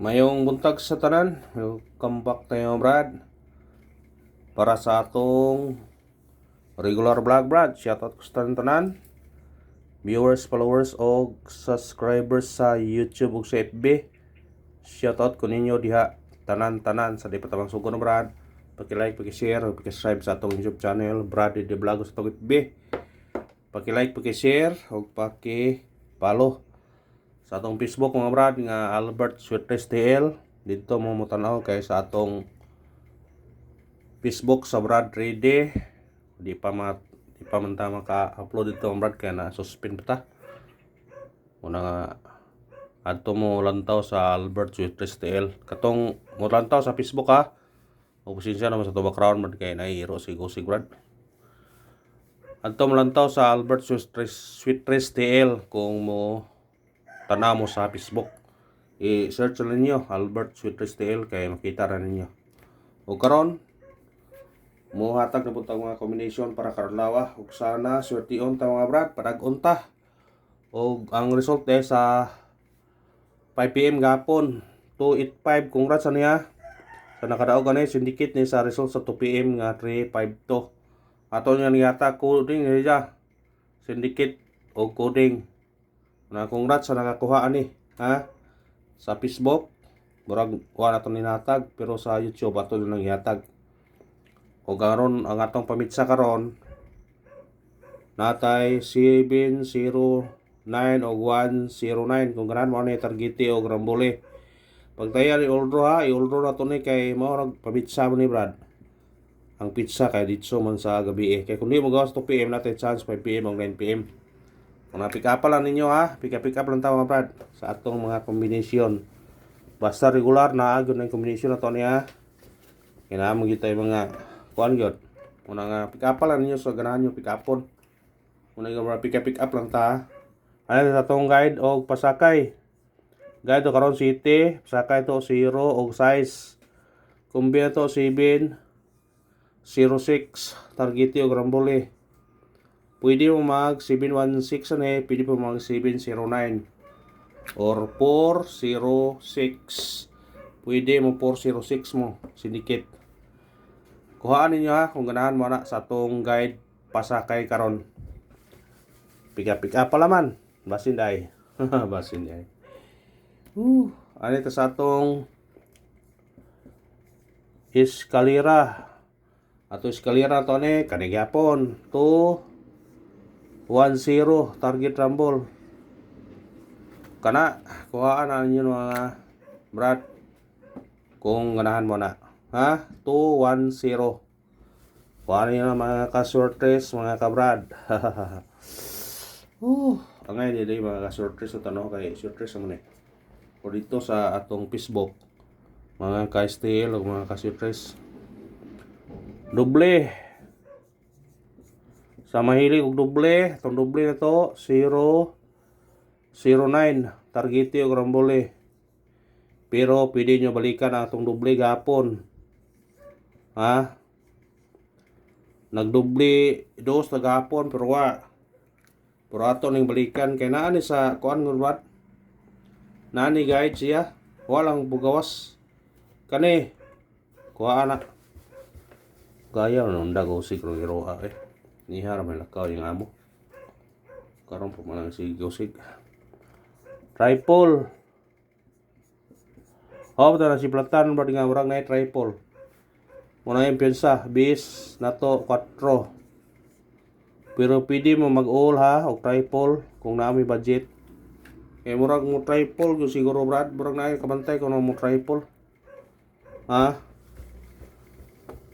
Mayong buntag sa tanan, welcome back tayo Brad. Para sa atong regular vlog Brad, shoutout ko sa tanan, viewers, followers o subscribers sa YouTube ug sa FB. Shoutout ko ninyo diha tanan-tanan sa di pa tabang sugon Brad. Paki-like, paki-share, paki-subscribe sa atong YouTube channel Brad de Vlog sa atong FB. Paki-like, paki-share ug paki-follow sa atong Facebook mga Brad nga Albert Sweetres TL. Dito mo tanaw kay sa atong Facebook sa Brad Rede. Di pa man ta maka-upload dito mga Brad kaya na suspend pa ta. Una nga adto mo lantaw sa Albert Sweetres TL. Katong mo lantaw sa Facebook ha. O pasensya naman sa to background Brad kay naihiro sig Brad. Adto mo lantaw sa Albert Sweetres TL kung mo tanaw mo sa Facebook. I-search lang ninyo Albert Sweetres TL kay makita ra ninyo. O karon mo hatag na puntang mga combination para karlawa ug sana swertiyon ta mga Brad padag-on ta. Og ang result sa 5 PM gapon 285 congrats sa niya. Sa nakadaog kanay syndicate ni sa result sa 2 PM nga 352. Ato nga niyata coding niya. Syndicate o coding. Na congrats sa nakakuha ani ha sa Facebook murag kuha nato ni natag pero sa YouTube ato nang ihatag. O karon ang atong pamitsa karon natay 709 o 109 kung ganan mo ni targete o grambole. Pagtaya ni Oldro ha, i-Oldro na to ni kay mao pamitsa mo ni Brad. Ang pizza kay ditso man sa gabi kay kun di mo gawas 2 PM natay chance 5 PM o 9 PM. Kung na-pick up lang ninyo ha, pick up lang tayo mga Brad sa atong mga kombinasyon. Basta regular na agad ng kombinasyon na to niya. Kailangan kita yung mga kuan gyud. Una nga pick up lang ninyo sa ganahan nyo pick upon. Una nga pick up lang ta. Ano sa atong guide o pasakay. Guide to karon city, pasakay to 0 og size. Kumbina to 7 06 targete og rambole. Pwede mo mag 716 ani, pwede mo mag 709 or 406. Pwede mo 406 mo syndicate. Kuhaan ninyo ha kung ganahan mo na sa atong guide pasakay karon. Pick up pala man. Basin day. Basin day. Ano ito sa atong eskalera. Ato eskalera to ni kanigyapon. 210 target rumble. Kana kuhaan na ninyo mga Brad kung ganahan mo na. Ha? 210. Kuhaan ninyo mga ka-shortlist, mga ka-Brad. Ang ngayon nila mga ka-shortlist na tanong kay shortlist naman eh. O dito sa atong Facebook, mga ka-steel o mga ka-shortlist. Doble. Sa mahilig og doble, itong doble na to 009 targete og rambole. Pero pwede nyo balikan ang itong doble gapon. Ha? Nagdoble dos na gapon pero pero ato ning balikan kay naa ni sa kuan ngurbat. Nani guide siya. Walang bugawas. Kani kuha na. Gaya nunda go sigro iroha eh. Nihara may lakaw yung amo. Karon po malang sig. Tripod. Ito na si Platan ba nga murag na tripod. Muna yung piyansa. Bis na to 4. Pero pwede mo mag-all ha o tripod kung naami budget. Kaya murag mo tripod yung siguro Brad. Murag na yung kabantay kung na mo tripod. Ha?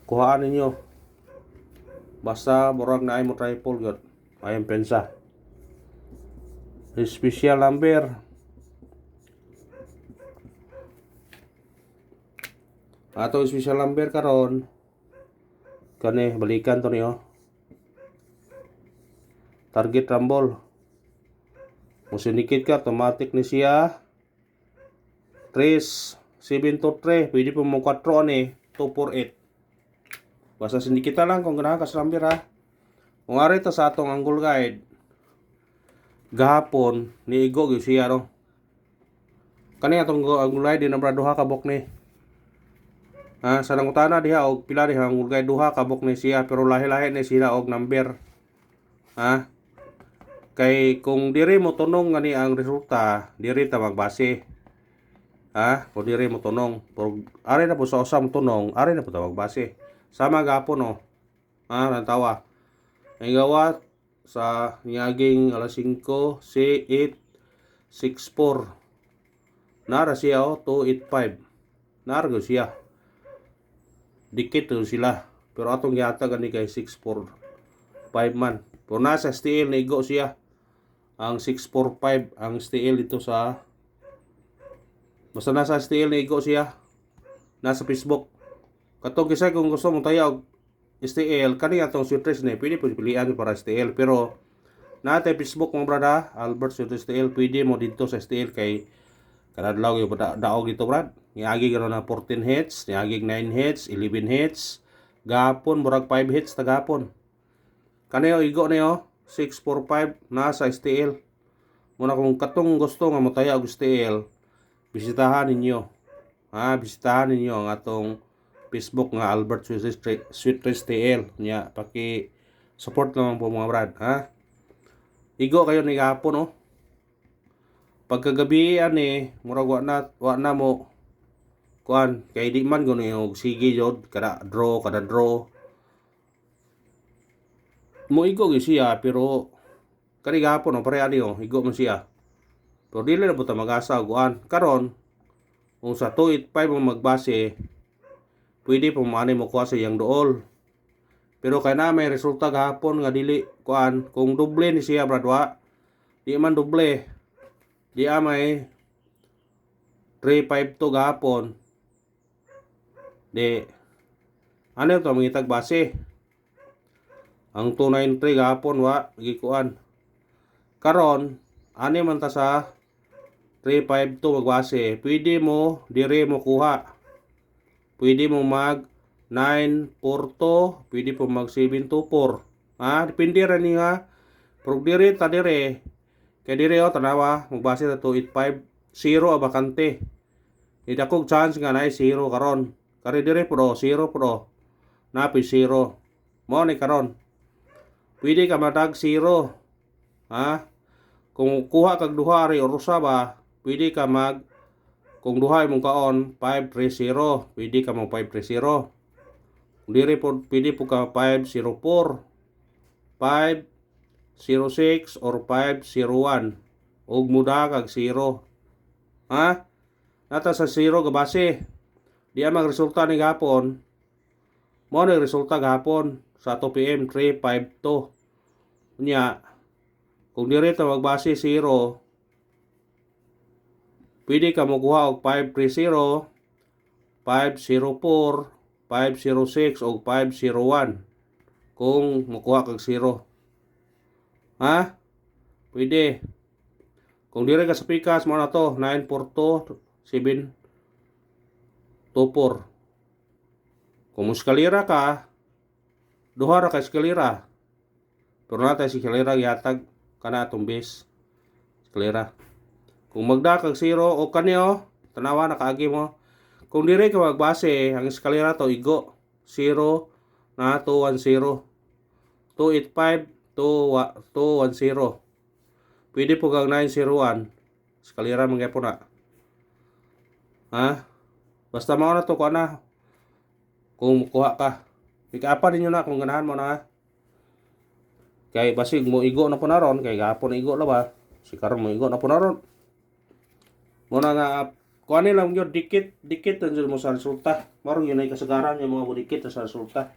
Kuhaan ninyo. Basta murag na ay mo tripod god. Ayong pensa. Special number. Ato special number karon. Kani balikan to niyo. Target rumble. Musyndicate ka automatic ni siya. 3 7 to 3. Pwede po mo 4 ani 248. Basta syndicate lang kung ganahan ka sa number ha. Kung ari ta sa atong angle guide, gahapon ni Igo gyud siya no. Kani atong gulay din na brad duha ka bok ni. Sa nangutana diha og pila diha ang gulay duha ka bok ni siya pero lahi-lahi ni sila og number. Kay kung diri mo tunong ngani ang resulta, diri ta magbase. Kung diri mo tunong, pero ari na po sa usam tunong, ari na po ta magbase. Sama gapon no. Nantawa. Ang gawa sa niaging alas 5, C8, 64. Nara siya 285. Nara go siya. Dikit to sila. Pero atong yata gani kay 645 man. Pero nasa STL na igo siya. Ang 645 ang STL dito sa basta nasa STL na igo siya. Nasa Facebook. Katong kisay kung gusto mong tayaw STL, kani atong sweetres na pwede po pilihan para STL. Pero natay Facebook mga brada, Albert Sweetres STL, pwede mo dito sa STL kay kanadlaw yung daog dito brad. Niagi gano'n na 14 hits, niagi 9 hits, 11 hits, gapon, murag 5 hits na gapon. Kanayo, igo na yo, 645 na sa STL. Muna kung katong gusto nga mataya og STL, bisitahan ninyo. Bisitahan ninyo ang atong Facebook nga Albert Sweetres STL. Nya, paki-support naman po mga brad. Igo kayo ni gapon, no? Pagkagabi murag wa na mo kuan kay di man guni og sige jod kada draw mo igo gyud siya pero kani gapon no pare ani igo man siya pero dili na buta mag-asa og kuan karon kung sa 285 mo magbase pwede pa mo mo kuha sa iyang dool pero kay na may resulta gahapon nga dili kuan kung doble ni siya bradwa di man doble di may 352 gahapon. Di ano ito mangitag base. Ang 293 gahapon wa gikuan. Karon ani man ta sa 352 magbase. Pwede mo dire mo kuha. Pwede mo mag 942, pwede po mag 724. Depende ra ni nga. Pero dire ta dire kay dire tanawa magbase sa 285 0 abakante. Idakog chance nga na 0 karon. Kari dire pro 0 pro. Napi 0. Mo ni karon. Pwede ka madag 0. Kung kuha kag duha ri or usa ba, pwede ka mag kung duha imong kaon 530, pwede ka mag 530. Kung dire po pwede po ka 504, 506 or 501. Og muda kag 0. Nata sa 0 ka base. Di ang resulta ni gapon. Mo ni resulta gapon sa 2 PM 352. Nya kung dire ta magbase 0, pwede ka mokuha og 530, 504, 506 o 501 kung makuha kag 0. Pwede. Kung dire ka sa pikas mo na to 942 724. Kung muskalira ka duha ra ka eskalera. Pero natay si eskalera yatag kana atong base eskalera. Kung magda kag 0 o kanyo tanawa nakaagi mo. Kung dire ka magbase ang eskalera to igo 0 na 210 285 210. Pwede po kag 901. Eskalera man gyapon na. Basta mao na to ko na. Kung kuha ka. Ika-apa ninyo na kung ganahan mo na. Kay basig mo igo na po na ron. Kay gapon na igo na ba. Si karon mo igo na po na ron. Muna nga kuha nilang yun. Dikit din mo sa resulta. Marong yun ay kasagaran yung mga budikit sa resulta.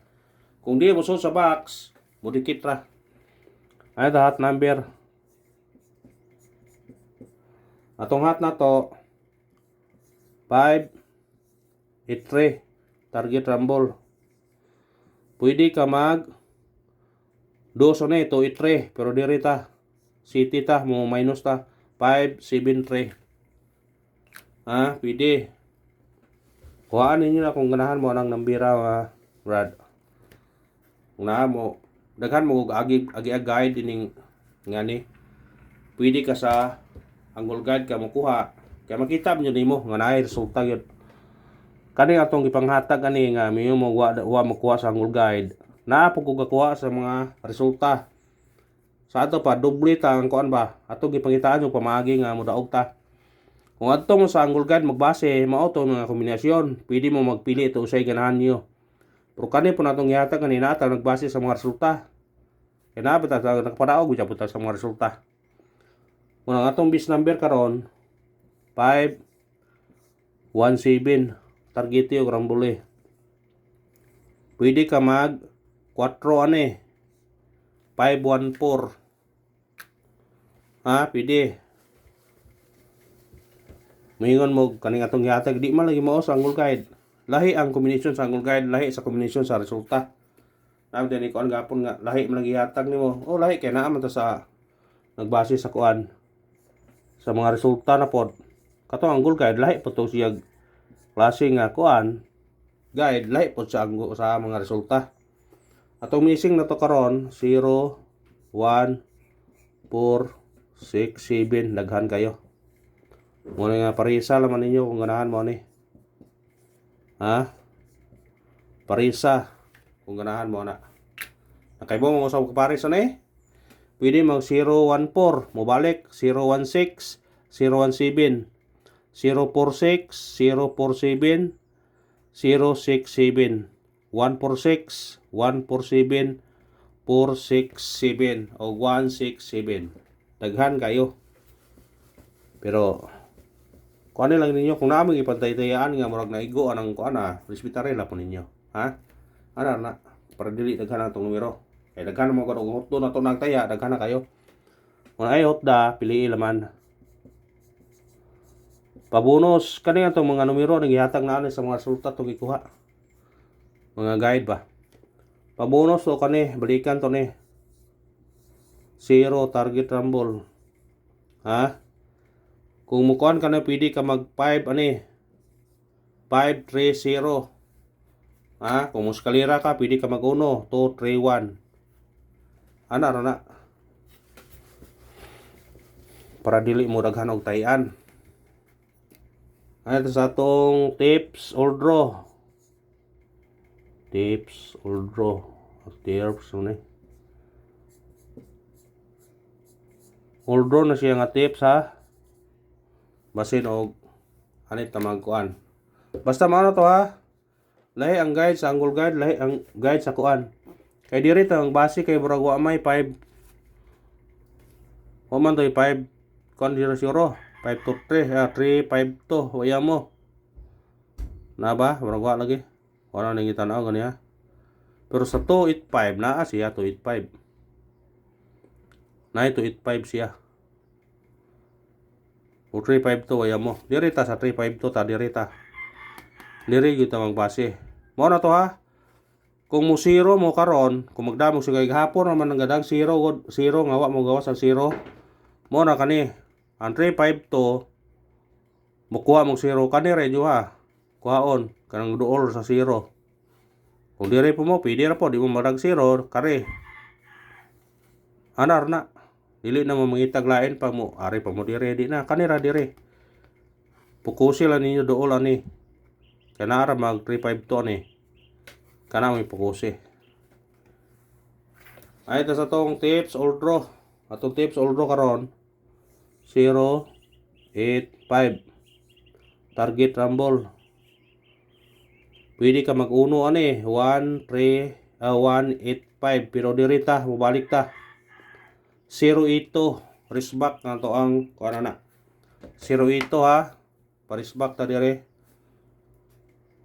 Kung di mo sa box, budikit ra. Ay hot number. Atong hot na to 583 target rumble. Pwede ka mag 2 na ito 83 pero diri ta city ta mo minus ta 573. Pwede. Kuhaan ninyo na kung ganahan mo ng nambira Brad. Kung na mo daghan mo agi-agay dining ngani. Pwede ka sa angle guide ka makuha Kaya makita mo nimo nga naay resulta gyud. Kani atong gipanghatag ani nga miyo mo wa makuha sa Angle Guide. Naa po ko gakuha sa mga resulta. Sa ato pa doble ta ang kuan ba? Ato gipangitaan yung pamaagi nga modaog ta. Kung adto mo sa Angle Guide magbase mao to mga kombinasyon, pwede mo magpili ito usay ganahan niyo. Pero kani po natong gihatag ani nata nagbase sa mga resulta. Kaya na ta nakapadaog gyud ta sa mga resulta. Kung ang atong bis number karon 517 target yo grambole. Pwede ka mag 4 ani 514. Pwede. Mayingon mo kaning atong gihatag di man lagi mao sa Angle Guide. Lahi ang kombinasyon sa Angle Guide, lahi sa kombinasyon sa resulta. Nabi ni kuan gapon nga lahi man lagi gihatag nimo. Lahi kay naa man ta sa nagbase sa kuan sa mga resulta na pod. Katong Angle Guide lahi po to siya klase nga kuan guide lahi po sa mga resulta. Atong missing na to karon 0 1 4 6 7 daghan kayo. Muna nga parisa laman ninyo kung ganahan mo ni. Parisa kung ganahan mo na. Nakay mo sa parisa ni. Pwede mag 014 mo balik 016 017 046 047 067 146 147 467 o 167. Daghan kayo. Pero kuan lang ninyo kung naamong ipantay-tayaan nga murag naigo anang kuan respetarela po ninyo. Ana na para dili daghan ang tong numero. Kay daghan mo kadong hotdo na to nagtaya daghan na kayo. Kung ay hotda pili laman. Pabonus kani atong mga numero nang gihatag na sa mga resulta tong gikuha. Mga guide ba. Pabonus to kani balikan to ni 0 target rumble. Kung mukuan ka na pwede ka mag 5 530. Kung muskalira ka pwede ka mag 1 231. Ana ra na. Para dili mo daghan og tayan. Ito sa atong tips or draw. Tips or draw. Tips ni. Or draw na siya nga tips Basin og anit ta magkuan. Basta mao na to Lahi ang guide sa Angle Guide, lahi ang guide sa kuan. Kay diri ta ang base kay murag wa may 5. Wa man to 5 kon 0 5 to 3 3 5 to waya mo. Na ba? Murag wa lagi. Wala nang gitanaw kaniya. Pero sa 285 naa siya 285. Na 285 siya. O 352 waya mo. Diri ta sa 352 ta diri ta. Diri gyud ta magbase. Mao na to Kung mo 0 mo karon, kung magdamog sigay gahapon naman ang gadag 0 nga wa mo gawas ang 0. Mo na kani. Ang 352 mukuha mo 0 kani redyo Kuhaon kanang duol sa 0. Kung diri po mo pwede ra po di mo madag 0 kare. Anar na. Dili na mo mangitag lain pa mo. Ari pa mo dire di na kanira dire. Pukusi lang ninyo dool ani. Kana ra mag 352 ni. Kana mo pukusi. Ay ito sa tong tips or draw. Atong tips or draw karon 085 target rumble. Pwede ka mag-uno 185 pero diri ta mobalik ta 082 risback na to ang kuan na 082 parisback ta dire.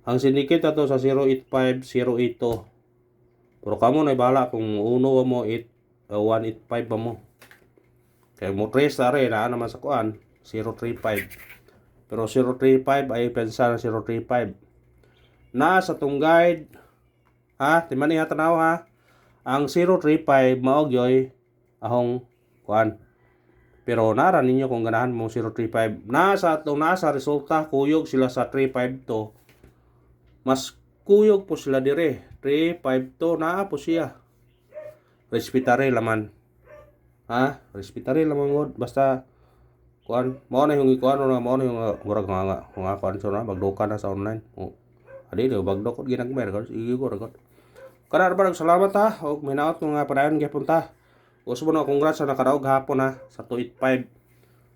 Ang syndicate ato sa 085 082. Pero kamo na bala kung uno mo 185 pa mo. Kaya mo trace na rin naman sa kuan 035. Pero 035 ay pensa na 035. Na sa tong guide timani tanaw ang 035 mao gyoy ahong kuan. Pero nara ninyo kung ganahan mo 035. Nasa resulta kuyog sila sa 352. Mas kuyog po sila dire. 352 naa po siya. Respetare laman. Respetare laman god basta kuan mo na yung ikuan na mo na yung murag nga kuan so na bagdukan na sa online. Adi do bagdok ginagmer ko sige ko ra. Kanar ba salamat ha og minaot nga padayon gyapon ta. Gusto mo na congrats sa nakaraog hapon ha sa 285.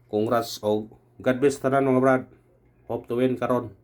Congrats og God bless tanan mga brad. Hope to win karon.